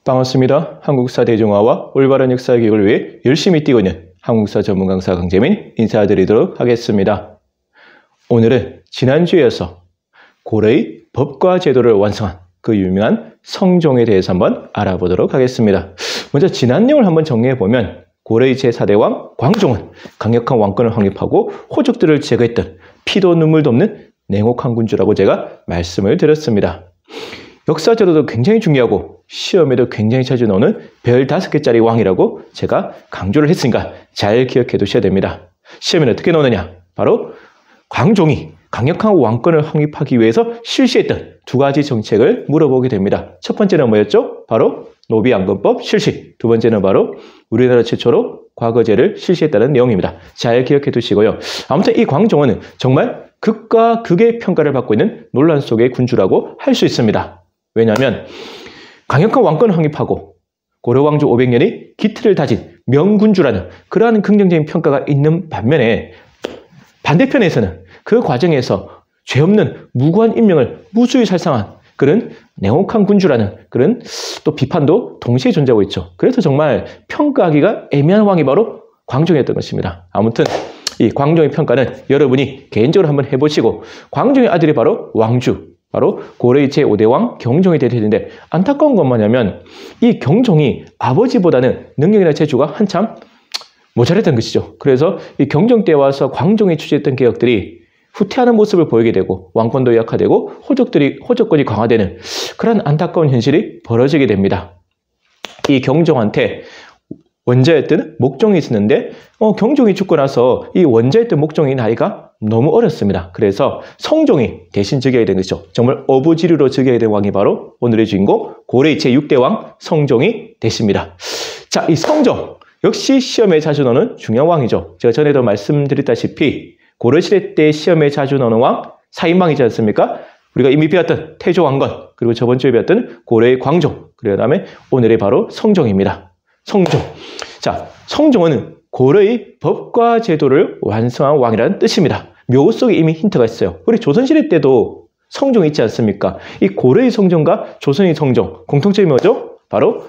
반갑습니다. 한국사 대중화와 올바른 역사 교육을 위해 열심히 뛰고 있는 한국사 전문 강사 강재민 인사드리도록 하겠습니다. 오늘은 지난주에 이어서 고려의 법과 제도를 완성한 그 유명한 성종에 대해서 한번 알아보도록 하겠습니다. 먼저 지난 내용을 한번 정리해보면 고려의 제4대 왕 광종은 강력한 왕권을 확립하고 호족들을 제거했던 피도 눈물도 없는 냉혹한 군주라고 제가 말씀을 드렸습니다. 역사적으로도 굉장히 중요하고 시험에도 굉장히 자주 나오는 별 5개짜리 왕이라고 제가 강조를 했으니까 잘 기억해 두셔야 됩니다. 시험에는 어떻게 나오느냐? 바로 광종이 강력한 왕권을 확립하기 위해서 실시했던 2가지 정책을 물어보게 됩니다. 첫 번째는 뭐였죠? 바로 노비양금법 실시. 두 번째는 바로 우리나라 최초로 과거제를 실시했다는 내용입니다. 잘 기억해 두시고요. 아무튼 이 광종은 정말 극과 극의 평가를 받고 있는 논란 속의 군주라고 할 수 있습니다. 왜냐하면 강력한 왕권을 확립하고 고려왕조 500년이 기틀을 다진 명군주라는 그러한 긍정적인 평가가 있는 반면에 반대편에서는 그 과정에서 죄 없는 무고한 인명을 무수히 살상한 그런 냉혹한 군주라는 그런 또 비판도 동시에 존재하고 있죠. 그래서 정말 평가하기가 애매한 왕이 바로 광종이었던 것입니다. 아무튼 이 광종의 평가는 여러분이 개인적으로 한번 해보시고 광종의 아들이 바로 왕주, 바로 고려의 제5대 왕 경종이 되는데 안타까운 건 뭐냐면 이 경종이 아버지보다는 능력이나 재주가 한참 모자랐던 것이죠. 그래서 이 경종 때 와서 광종이 추진했던 개혁들이 후퇴하는 모습을 보이게 되고 왕권도 약화되고 호족권이 강화되는 그런 안타까운 현실이 벌어지게 됩니다. 이 경종한테 원자였던 목종이 있었는데 경종이 죽고 나서 이 원자였던 목종이 나이가 너무 어렸습니다. 그래서 성종이 대신 즉위하게 된 것이죠. 정말 어부지리로 즉위하게 된 왕이 바로 오늘의 주인공 고려의 제6대 왕 성종이 되십니다. 자, 이 성종 역시 시험에 자주 나오는 중요한 왕이죠. 제가 전에도 말씀드렸다시피 고려시대 때 시험에 자주 나오는 왕 4인왕이지 않습니까? 우리가 이미 배웠던 태조왕건, 그리고 저번 주에 배웠던 고려의 광종, 그리고 다음에 오늘의 바로 성종입니다. 성종. 자, 성종은 고려의 법과 제도를 완성한 왕이라는 뜻입니다. 묘 속에 이미 힌트가 있어요. 우리 조선시대 때도 성종이 있지 않습니까? 이 고려의 성종과 조선의 성종, 공통점이 뭐죠? 바로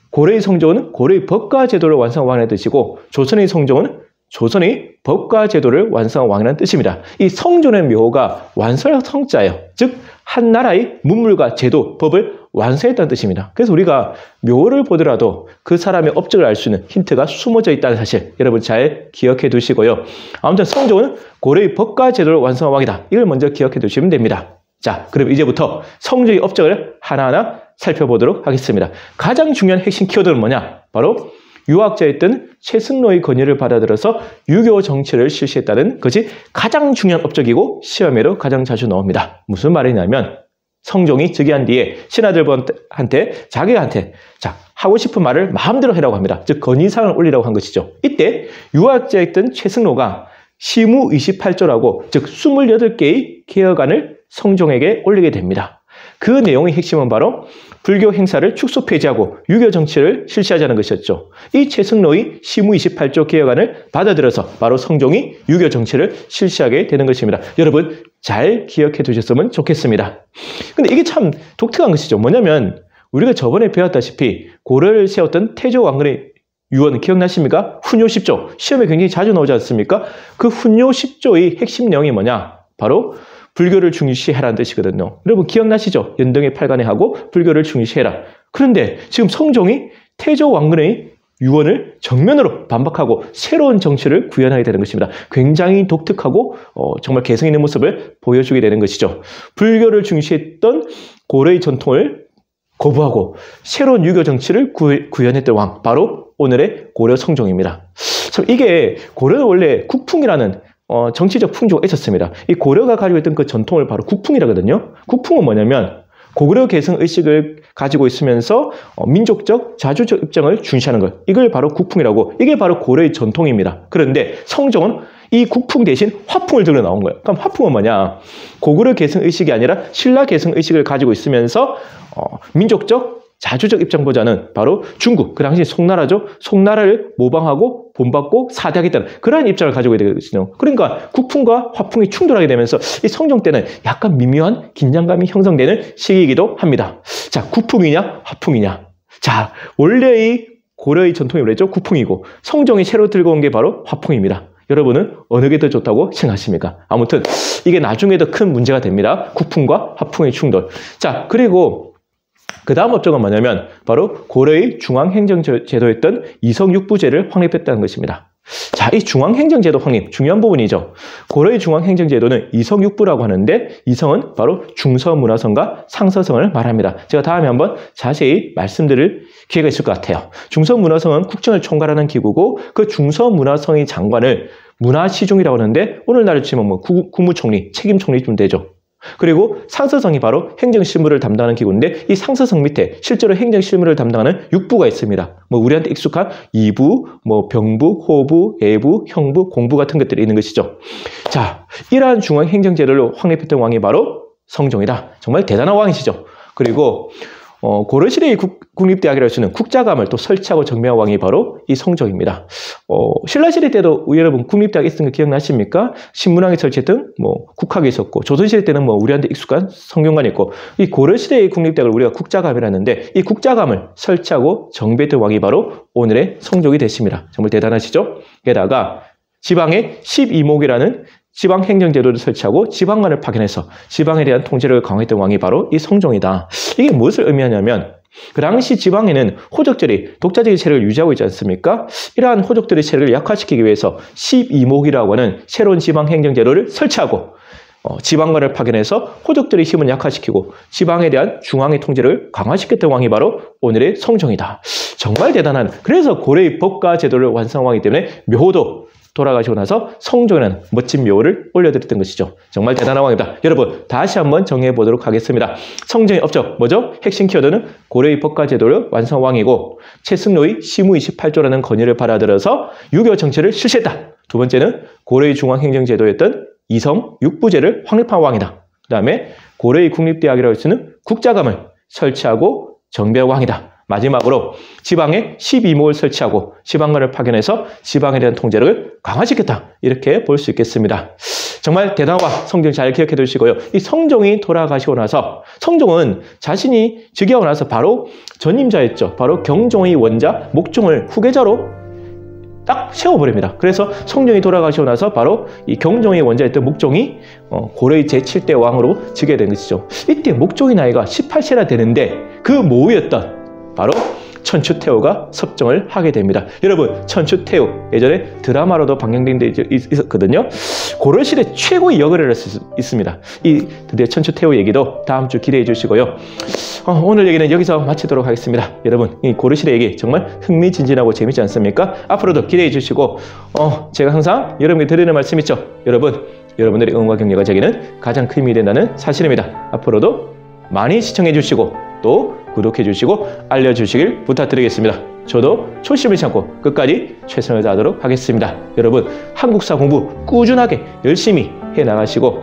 고려의 성종은 고려의 법과 제도를 완성한 왕이라는 뜻이고 조선의 성종은 조선의 법과 제도를 완성한 왕이라는 뜻입니다. 이 성종의 묘가 완성할 성자예요. 즉, 한 나라의 문물과 제도, 법을 완성했다는 뜻입니다. 그래서 우리가 묘를 보더라도 그 사람의 업적을 알 수 있는 힌트가 숨어져 있다는 사실 여러분 잘 기억해 두시고요. 아무튼 성종은 고려의 법과 제도를 완성한 왕이다. 이걸 먼저 기억해 두시면 됩니다. 자, 그럼 이제부터 성종의 업적을 하나하나 살펴보도록 하겠습니다. 가장 중요한 핵심 키워드는 뭐냐? 바로 유학자였던 최승로의 권유를 받아들여서 유교 정치를 실시했다는 것이 가장 중요한 업적이고 시험에도 가장 자주 나옵니다. 무슨 말이냐면 성종이 즉위한 뒤에 신하들한테 자기한테 하고 싶은 말을 마음대로 해라고 합니다. 즉 건의사항을 올리라고 한 것이죠. 이때 유학자였던 최승로가 시무 28조라고 즉 28개의 개혁안을 성종에게 올리게 됩니다. 그 내용의 핵심은 바로 불교 행사를 축소 폐지하고 유교 정치를 실시하자는 것이었죠. 이 최승로의 시무 28조 개혁안을 받아들여서 바로 성종이 유교 정치를 실시하게 되는 것입니다. 여러분 잘 기억해 두셨으면 좋겠습니다. 근데 이게 참 독특한 것이죠. 뭐냐면 우리가 저번에 배웠다시피 고려를 세웠던 태조 왕건의 유언 기억나십니까? 훈요 10조. 시험에 굉장히 자주 나오지 않습니까? 그 훈요 10조의 핵심 내용이 뭐냐? 바로 불교를 중시해라는 뜻이거든요. 여러분 기억나시죠? 연등의 팔관해하고 불교를 중시해라. 그런데 지금 성종이 태조 왕건의 유언을 정면으로 반박하고 새로운 정치를 구현하게 되는 것입니다. 굉장히 독특하고 정말 개성 있는 모습을 보여주게 되는 것이죠. 불교를 중시했던 고려의 전통을 거부하고 새로운 유교 정치를 구현했던 왕, 바로 오늘의 고려 성종입니다. 참 이게 고려는 원래 국풍이라는 정치적 풍조가 있었습니다. 이 고려가 가지고 있던 그 전통을 바로 국풍이라거든요. 국풍은 뭐냐면 고구려 계승 의식을 가지고 있으면서 민족적, 자주적 입장을 중시하는 것. 이걸 바로 국풍이라고. 이게 바로 고려의 전통입니다. 그런데 성종은 이 국풍 대신 화풍을 들어 나온 거예요. 그럼 화풍은 뭐냐? 고구려 계승 의식이 아니라 신라 계승 의식을 가지고 있으면서 민족적, 자주적 입장보다는 바로 중국, 그 당시 송나라죠. 송나라를 모방하고 본받고 사대하겠다는 그러한 입장을 가지고 있게 되거든요. 그러니까 국풍과 화풍이 충돌하게 되면서 이 성종 때는 약간 미묘한 긴장감이 형성되는 시기이기도 합니다. 자, 국풍이냐 화풍이냐. 자, 원래의 고려의 전통이 뭐랬죠? 국풍이고 성종이 새로 들고 온 게 바로 화풍입니다. 여러분은 어느 게 더 좋다고 생각하십니까? 아무튼 이게 나중에 더 큰 문제가 됩니다. 국풍과 화풍의 충돌. 자, 그리고 그 다음 업적은 뭐냐면 바로 고려의 중앙행정제도였던 이성육부제를 확립했다는 것입니다. 자, 이 중앙행정제도 확립 중요한 부분이죠. 고려의 중앙행정제도는 이성육부라고 하는데 이성은 바로 중서문화성과 상서성을 말합니다. 제가 다음에 한번 자세히 말씀드릴 기회가 있을 것 같아요. 중서문화성은 국정을 총괄하는 기구고 그 중서문화성의 장관을 문화시중이라고 하는데 오늘날로 치면 뭐 국무총리, 책임총리쯤 되죠. 그리고 상서성이 바로 행정실무를 담당하는 기구인데 이 상서성 밑에 실제로 행정실무를 담당하는 육부가 있습니다. 뭐 우리한테 익숙한 이부, 뭐 병부, 호부, 애부, 형부, 공부 같은 것들이 있는 것이죠. 자, 이러한 중앙행정제도를 확립했던 왕이 바로 성종이다. 정말 대단한 왕이시죠. 그리고 고려시대의 국립대학이라고 할 수 있는 국자감을 또 설치하고 정비한 왕이 바로 이 성종입니다. 신라시대 때도 여러분 국립대학 있었던 거 기억나십니까? 신문학에 설치했던 뭐 국학이 있었고 조선시대 때는 뭐 우리한테 익숙한 성균관이 있고 이 고려시대의 국립대학을 우리가 국자감이라 하는데 이 국자감을 설치하고 정비했던 왕이 바로 오늘의 성종이 되십니다. 정말 대단하시죠? 게다가 지방에 12목이라는 지방행정제도를 설치하고 지방관을 파견해서 지방에 대한 통제를 강화했던 왕이 바로 이 성종이다. 이게 무엇을 의미하냐면 그 당시 지방에는 호족들이 독자적인 세력을 유지하고 있지 않습니까? 이러한 호족들의 세력을 약화시키기 위해서 12목이라고 하는 새로운 지방행정제도를 설치하고 지방관을 파견해서 호족들의 힘을 약화시키고 지방에 대한 중앙의 통제를 강화시켰던 왕이 바로 오늘의 성종이다. 정말 대단한, 그래서 고려의 법과 제도를 완성한 왕이기 때문에 묘호도 돌아가시고 나서 성종이라는 멋진 묘를 올려드렸던 것이죠. 정말 대단한 왕이다. 여러분 다시 한번 정리해 보도록 하겠습니다. 성종의 업적 뭐죠? 핵심 키워드는 고려의 법과 제도를 완성한 왕이고 최승로의 시무 28조라는 건의를 받아들여서 유교 정치를 실시했다. 두 번째는 고려의 중앙행정제도였던 이성 육부제를 확립한 왕이다. 그 다음에 고려의 국립대학이라고 할 수 있는 국자감을 설치하고 정비한 왕이다. 마지막으로 지방에 12목을 설치하고 지방관을 파견해서 지방에 대한 통제를 강화시켰다. 이렇게 볼 수 있겠습니다. 정말 대단한 왕, 성종 잘 기억해 두시고요. 이 성종이 돌아가시고 나서 성종은 자신이 즉위하고 나서 바로 전임자였죠. 바로 경종의 원자 목종을 후계자로 딱 세워버립니다. 그래서 성종이 돌아가시고 나서 바로 이 경종의 원자였던 목종이 고려의 제7대 왕으로 즉위된 것이죠. 이때 목종의 나이가 18세나 되는데 그 모우였던 바로 천추태후가 섭정을 하게 됩니다. 여러분 천추태후 예전에 드라마로도 방영된 데 있었거든요. 고려시대 최고의 역을 할 수 있습니다. 이 드디어 천추태후 얘기도 다음 주 기대해 주시고요. 오늘 얘기는 여기서 마치도록 하겠습니다. 여러분 이 고려시대 얘기 정말 흥미진진하고 재밌지 않습니까? 앞으로도 기대해 주시고 제가 항상 여러분께 드리는 말씀 있죠. 여러분들의 응원과 격려가 제게는 가장 큰 힘이 된다는 사실입니다. 앞으로도 많이 시청해 주시고 또 구독해 주시고 알려주시길 부탁드리겠습니다. 저도 초심을 참고 끝까지 최선을 다하도록 하겠습니다. 여러분 한국사 공부 꾸준하게 열심히 해나가시고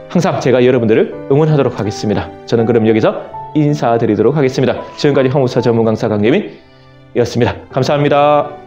항상 제가 여러분들을 응원하도록 하겠습니다. 저는 그럼 여기서 인사드리도록 하겠습니다. 지금까지 한국사 전문 강사 강예민이었습니다. 감사합니다.